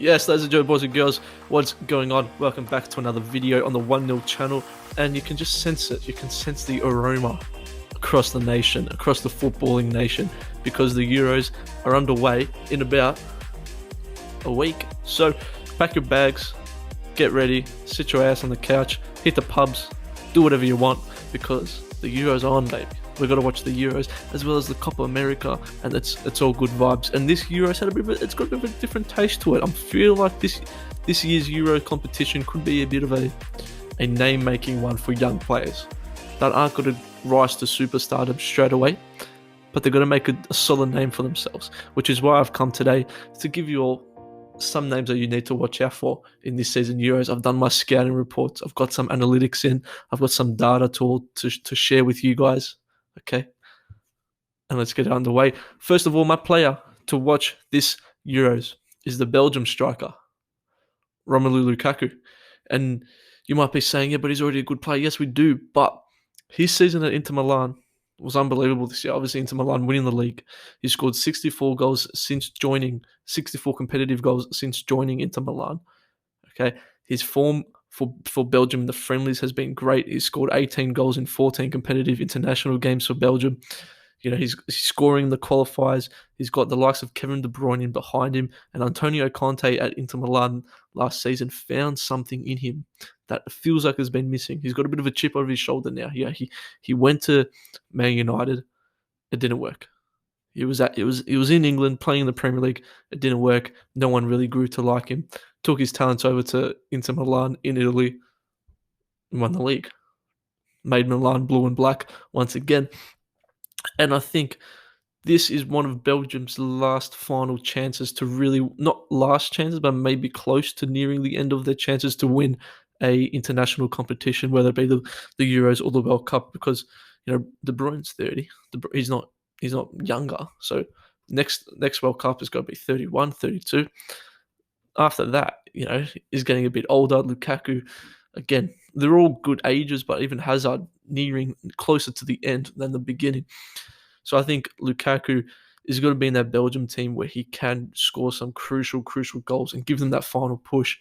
Yes, ladies and gentlemen, boys and girls, what's going on? Welcome back to another video on the 1-0 channel, and you can just sense it. You can sense the aroma across the nation, across the footballing nation, because the Euros are underway in about a week. So pack your bags, get ready, sit your ass on the couch, hit the pubs, do whatever you want, because the Euros are on, baby. We've got to watch the Euros as well as the Copa America, and it's all good vibes. And this Euros it's got a bit of a different taste to it. I feel like this year's Euro competition could be a bit of a name-making one for young players that aren't going to rise to superstardom straight away, but they're going to make a solid name for themselves. Which is why I've come today to give you all some names that you need to watch out for in this season Euros. I've done my scouting reports. I've got some analytics in. I've got some data to share with you guys. Okay, and let's get it underway. First of all, my player to watch this Euros is the Belgium striker, Romelu Lukaku. And you might be saying, yeah, but he's already a good player. Yes, we do. But his season at Inter Milan was unbelievable this year. Obviously, Inter Milan winning the league. He scored 64 goals since joining, 64 competitive goals since joining Inter Milan. Okay, his form for Belgium in the friendlies has been great. He's scored 18 goals in 14 competitive international games for Belgium. You know, he's scoring the qualifiers. He's got the likes of Kevin De Bruyne in behind him, and Antonio Conte at Inter Milan last season found something in him that feels like has been missing. He's got a bit of a chip over his shoulder now. Yeah, he went to Man United. It didn't work. He was in England playing in the Premier League. It didn't work. No one really grew to like him. Took his talents over to Inter Milan in Italy and won the league. Made Milan blue and black once again. And I think this is one of Belgium's last final chances to really, not last chances, but maybe close to nearing the end of their chances to win a international competition, whether it be the Euros or the World Cup, because, you know, De Bruyne's 30. He's not younger. So next World Cup is going to be 31, 32. After that, you know, is getting a bit older. Lukaku, again, they're all good ages, but even Hazard nearing closer to the end than the beginning. So I think Lukaku is going to be in that Belgium team where he can score some crucial goals and give them that final push.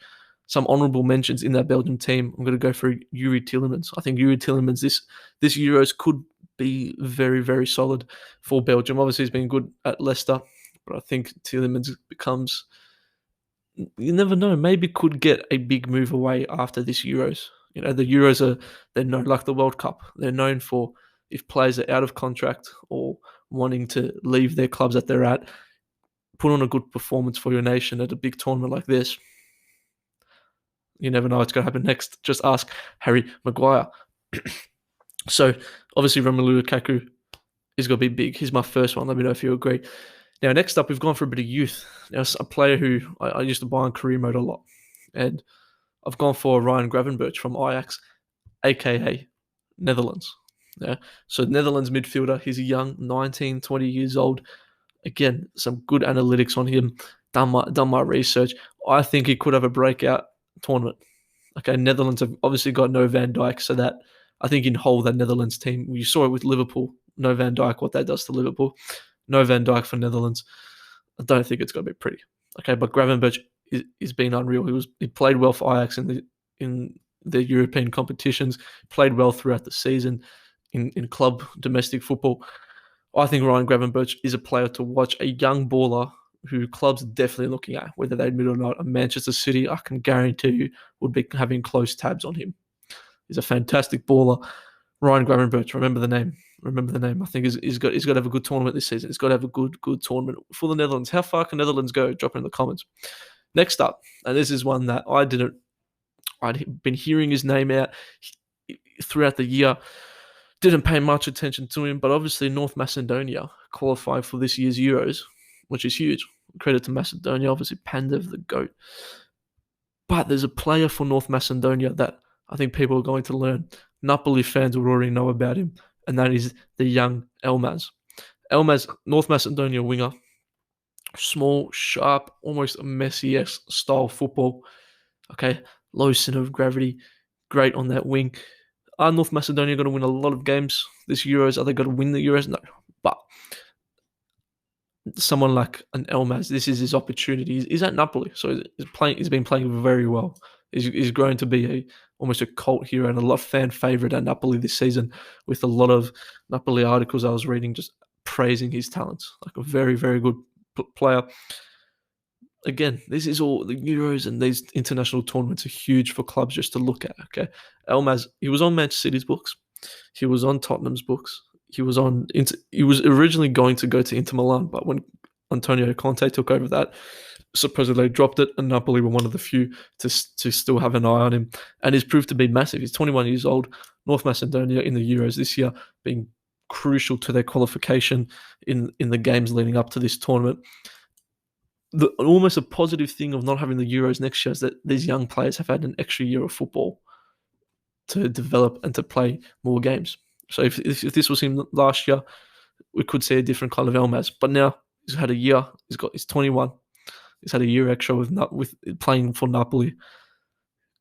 Some honourable mentions in that Belgium team. I'm going to go for Yuri Tillerman. I think Yuri Tillerman this Euros could be very, very solid for Belgium. Obviously, he's been good at Leicester, but I think Tillerman becomes, you never know, maybe could get a big move away after this Euros. You know, the Euros they're known, like the World Cup, they're known for, if players are out of contract or wanting to leave their clubs that they're at, put on a good performance for your nation at a big tournament like this. You never know what's going to happen next. Just ask Harry Maguire. So, obviously, Romelu Lukaku is going to be big. He's my first one. Let me know if you agree. Now, next up, we've gone for a bit of youth. Now, a player who I used to buy on career mode a lot. And I've gone for Ryan Gravenburch from Ajax, a.k.a. Netherlands. Yeah. So Netherlands midfielder. He's a young, 19, 20 years old. Again, some good analytics on him. Done my research. I think he could have a breakout tournament. Okay, Netherlands have obviously got no Van Dijk, so that I think you can hold that Netherlands team. You saw it with Liverpool. No Van Dijk, what that does to Liverpool. No Van Dijk for Netherlands. I don't think it's going to be pretty. Okay, but Gravenburch is been unreal. He played well for Ajax in the European competitions. Played well throughout the season in club domestic football. I think Ryan Gravenburch is a player to watch, a young baller who clubs are definitely looking at, whether they admit it or not. Manchester City, I can guarantee you, would be having close tabs on him. He's a fantastic baller. Ryan Gravenburch, remember the name. I think he's got to have a good tournament this season. He's got to have a good tournament for the Netherlands. How far can Netherlands go? Drop it in the comments. Next up, and this is one that I'd been hearing his name out throughout the year. Didn't pay much attention to him, but obviously North Macedonia qualified for this year's Euros, which is huge. Credit to Macedonia, obviously Pandev, the GOAT. But there's a player for North Macedonia that I think people are going to learn. Napoli fans will already know about him, and that is the young Elmas. Elmas, North Macedonia winger. Small, sharp, almost Messi-esque style football. Okay, low center of gravity. Great on that wing. Are North Macedonia going to win a lot of games this Euros? Are they going to win the Euros? No. But someone like an Elmas, this is his opportunity. He's at Napoli, so he's been playing very well. He's grown to be almost a cult hero and a lot of fan favorite at Napoli this season, with a lot of Napoli articles I was reading just praising his talents. Like a very, very good player. Again, this is all the Euros and these international tournaments are huge for clubs just to look at. Okay, Elmas, he was on Manchester City's books, he was on Tottenham's books, he was originally going to go to Inter Milan, but when Antonio Conte took over that, supposedly dropped it, and Napoli were one of the few to still have an eye on him, and he's proved to be massive. He's 21 years old. North Macedonia in the Euros this year being crucial to their qualification in the games leading up to this tournament. Almost a positive thing of not having the Euros next year is that these young players have had an extra year of football to develop and to play more games. So if this was him last year, we could see a different kind of Elmas. But now he's had a year. He's 21. He's had a year extra with playing for Napoli.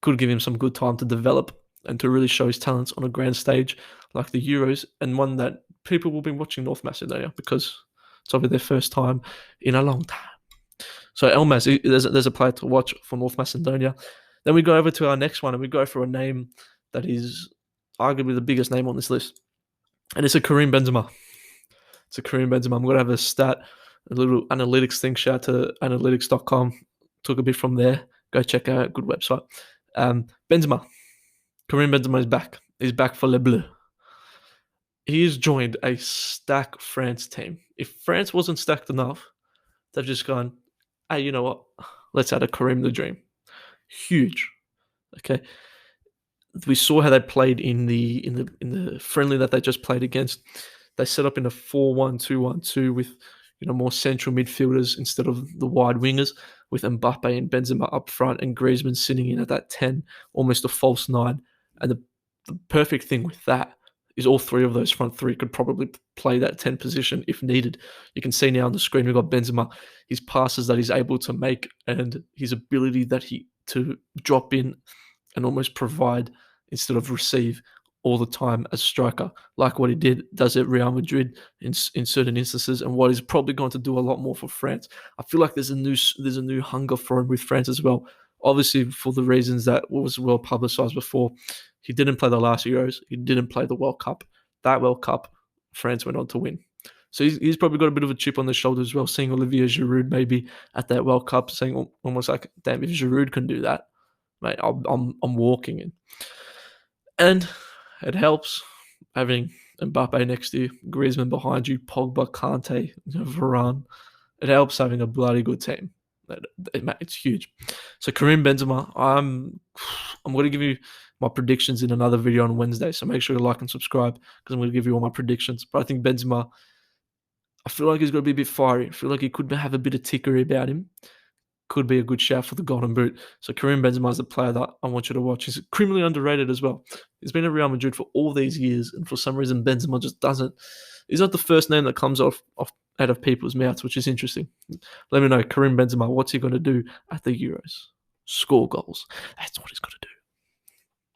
Could give him some good time to develop and to really show his talents on a grand stage like the Euros, and one that people will be watching North Macedonia because it's over their first time in a long time. So Elmas, there's a player to watch for North Macedonia. Then we go over to our next one, and we go for a name that is arguably the biggest name on this list, and it's a Kareem Benzema. It's a Kareem Benzema. I'm going to have a stat, a little analytics thing. Shout out to analytics.com. Took a bit from there. Go check out. Good website. Benzema. Kareem Benzema is back. He's back for Les Bleus. He has joined a stacked France team. If France wasn't stacked enough, they've just gone, hey, you know what? Let's add a Kareem the Dream. Huge. Okay. We saw how they played in the friendly that they just played against. They set up in a 4-1-2-1-2 with more central midfielders instead of the wide wingers, with Mbappe and Benzema up front and Griezmann sitting in at that 10, almost a false 9. And the perfect thing with that is all three of those front three could probably play that 10 position if needed. You can see now on the screen we've got Benzema, his passes that he's able to make and his ability to drop in and almost provide instead of receive all the time as striker, like what he does at Real Madrid in certain instances, and what he's probably going to do a lot more for France. I feel like there's a new hunger for him with France as well. Obviously, for the reasons that was well publicized before, he didn't play the last Euros. He didn't play the World Cup. That World Cup, France went on to win. So he's probably got a bit of a chip on the shoulder as well, seeing Olivier Giroud maybe at that World Cup, saying almost like, damn, if Giroud can do that, mate, I'm walking in. And it helps having Mbappe next to you, Griezmann behind you, Pogba, Kante, Varane. It helps having a bloody good team. It's huge. So Kareem Benzema, I'm going to give you my predictions in another video on Wednesday. So make sure you like and subscribe because I'm going to give you all my predictions. But I think Benzema, I feel like he's going to be a bit fiery. I feel like he could have a bit of tickery about him. Could be a good shout for the Golden Boot. So Kareem Benzema is the player that I want you to watch. He's criminally underrated as well. He's been at Real Madrid for all these years, and for some reason Benzema just doesn't. He's not the first name that comes off out of people's mouths, which is interesting. Let me know, Kareem Benzema, what's he going to do at the Euros? Score goals. That's what he's going to do.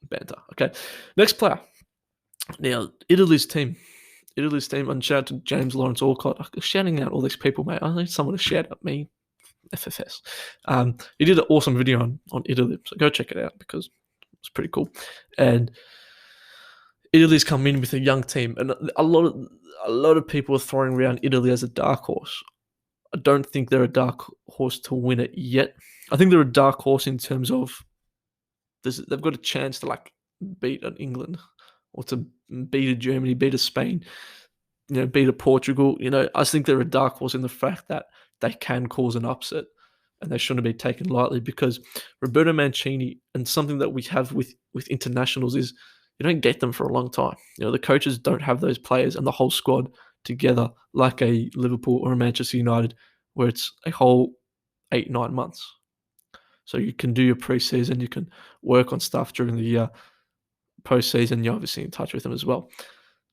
Banter. Okay. Next player. Now, Italy's team, and shout out to James Lawrence Alcott. I'm shouting out all these people, mate. I need someone to shout at me. FFS. He did an awesome video on Italy, so go check it out because it's pretty cool. And Italy's come in with a young team, and a lot of people are throwing around Italy as a dark horse. I don't think they're a dark horse to win it yet. I think they're a dark horse in terms of they've got a chance to beat an England or to beat a Germany, beat a Spain, beat a Portugal. I think they're a dark horse in the fact that they can cause an upset and they shouldn't be taken lightly, because Roberto Mancini, and something that we have with internationals, is you don't get them for a long time. The coaches don't have those players and the whole squad together like a Liverpool or a Manchester United, where it's a whole 8-9 months. So you can do your pre-season, you can work on stuff during the year. Post-season, you're obviously in touch with them as well.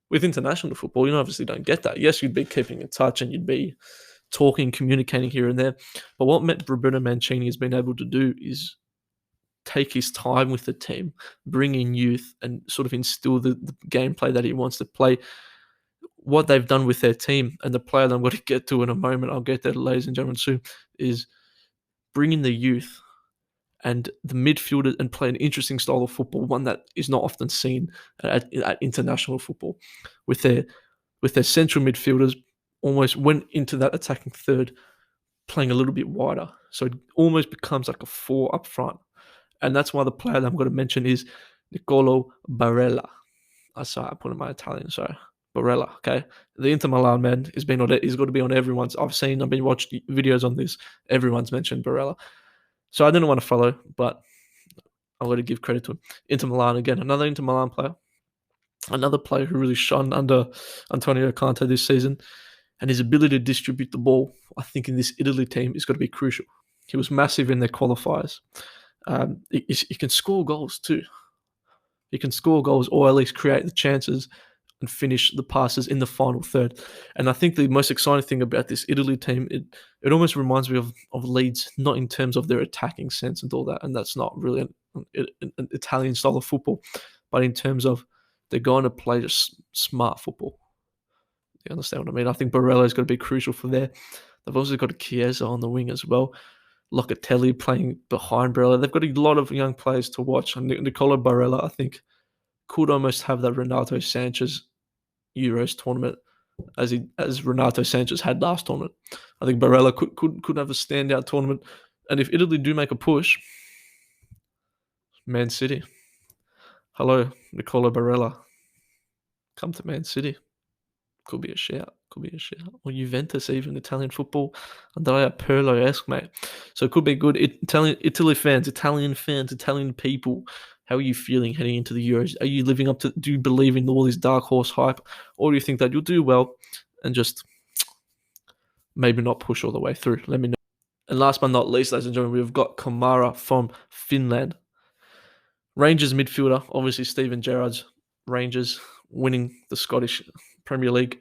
With international football, you obviously don't get that. Yes, you'd be keeping in touch and you'd be talking, communicating here and there. But what Roberto Mancini has been able to do is take his time with the team, bring in youth, and sort of instill the gameplay that he wants to play. what they've done with their team, and the player that I'm going to get to in a moment, I'll get there, ladies and gentlemen, soon, is bringing the youth and the midfielders and play an interesting style of football, one that is not often seen at international football, with their central midfielders almost went into that attacking third, playing a little bit wider. So it almost becomes like a 4 up front. And that's why the player that I'm going to mention is Nicolo Barella. Sorry, I put in my Italian, sorry. Barella, okay? The Inter Milan man he's been on it. He's got to be on everyone's. I've been watching videos on this. Everyone's mentioned Barella. So I didn't want to follow, but I'm going to give credit to him. Inter Milan again, another Inter Milan player. Another player who really shone under Antonio Conte this season. And his ability to distribute the ball, I think, in this Italy team is going to be crucial. He was massive in their qualifiers. He can score goals too. He can score goals or at least create the chances and finish the passes in the final third. And I think the most exciting thing about this Italy team, it almost reminds me of Leeds, not in terms of their attacking sense and all that, and that's not really an Italian style of football, but in terms of they're going to play just smart football. You understand what I mean? I think Barella is going to be crucial for there. They've also got Chiesa on the wing as well. Locatelli playing behind Barella. They've got a lot of young players to watch. And Nicolo Barella, I think, could almost have that Renato Sanchez Euros tournament as Renato Sanchez had last tournament. I think Barella could have a standout tournament. And if Italy do make a push, Man City. Hello, Nicolo Barella. Come to Man City. Could be a shout. Or Juventus, even Italian football. Andrea Pirlo-esque, mate. So it could be good. Italy fans, Italian people, how are you feeling heading into the Euros? Are you living up to, do you believe in all this dark horse hype? Or do you think that you'll do well and just maybe not push all the way through? Let me know. And last but not least, ladies and gentlemen, we've got Kamara from Finland. Rangers midfielder, obviously Steven Gerrard's Rangers winning the Scottish Premier League.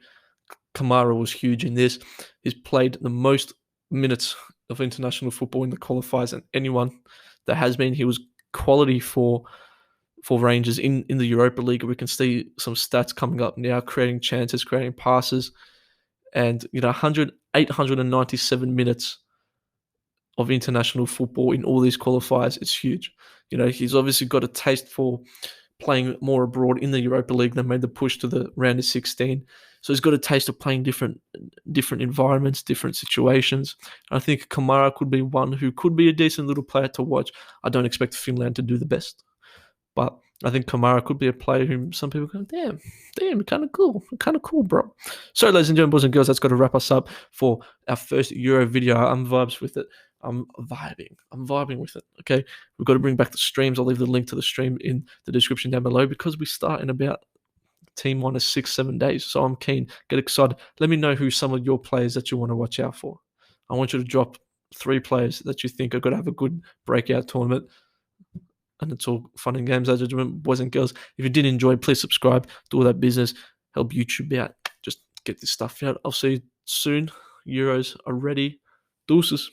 Kamara was huge in this. He's played the most minutes of international football in the qualifiers than anyone that has been. He was quality for Rangers in the Europa League. We can see some stats coming up now, creating chances, creating passes, and 897 minutes of international football in all these qualifiers. It's huge. He's obviously got a taste for playing more abroad in the Europa League. They made the push to the round of 16. So he's got a taste of playing different environments, different situations. I think Kamara could be one who could be a decent little player to watch. I don't expect Finland to do the best, but I think Kamara could be a player whom some people go, damn, kind of cool, bro. So, ladies and gentlemen, boys and girls, that's got to wrap us up for our first Euro video. I'm vibes with it. I'm vibing with it, okay? We've got to bring back the streams. I'll leave the link to the stream in the description down below because we start in about T-minus 6-7 days. So I'm keen. Get excited. Let me know who some of your players that you want to watch out for. I want you to drop 3 players that you think are going to have a good breakout tournament. And it's all fun and games, ladies and gentlemen, boys and girls. If you did enjoy, please subscribe, do all that business, help YouTube out. Just get this stuff out. I'll see you soon. Euros are ready. Deuces.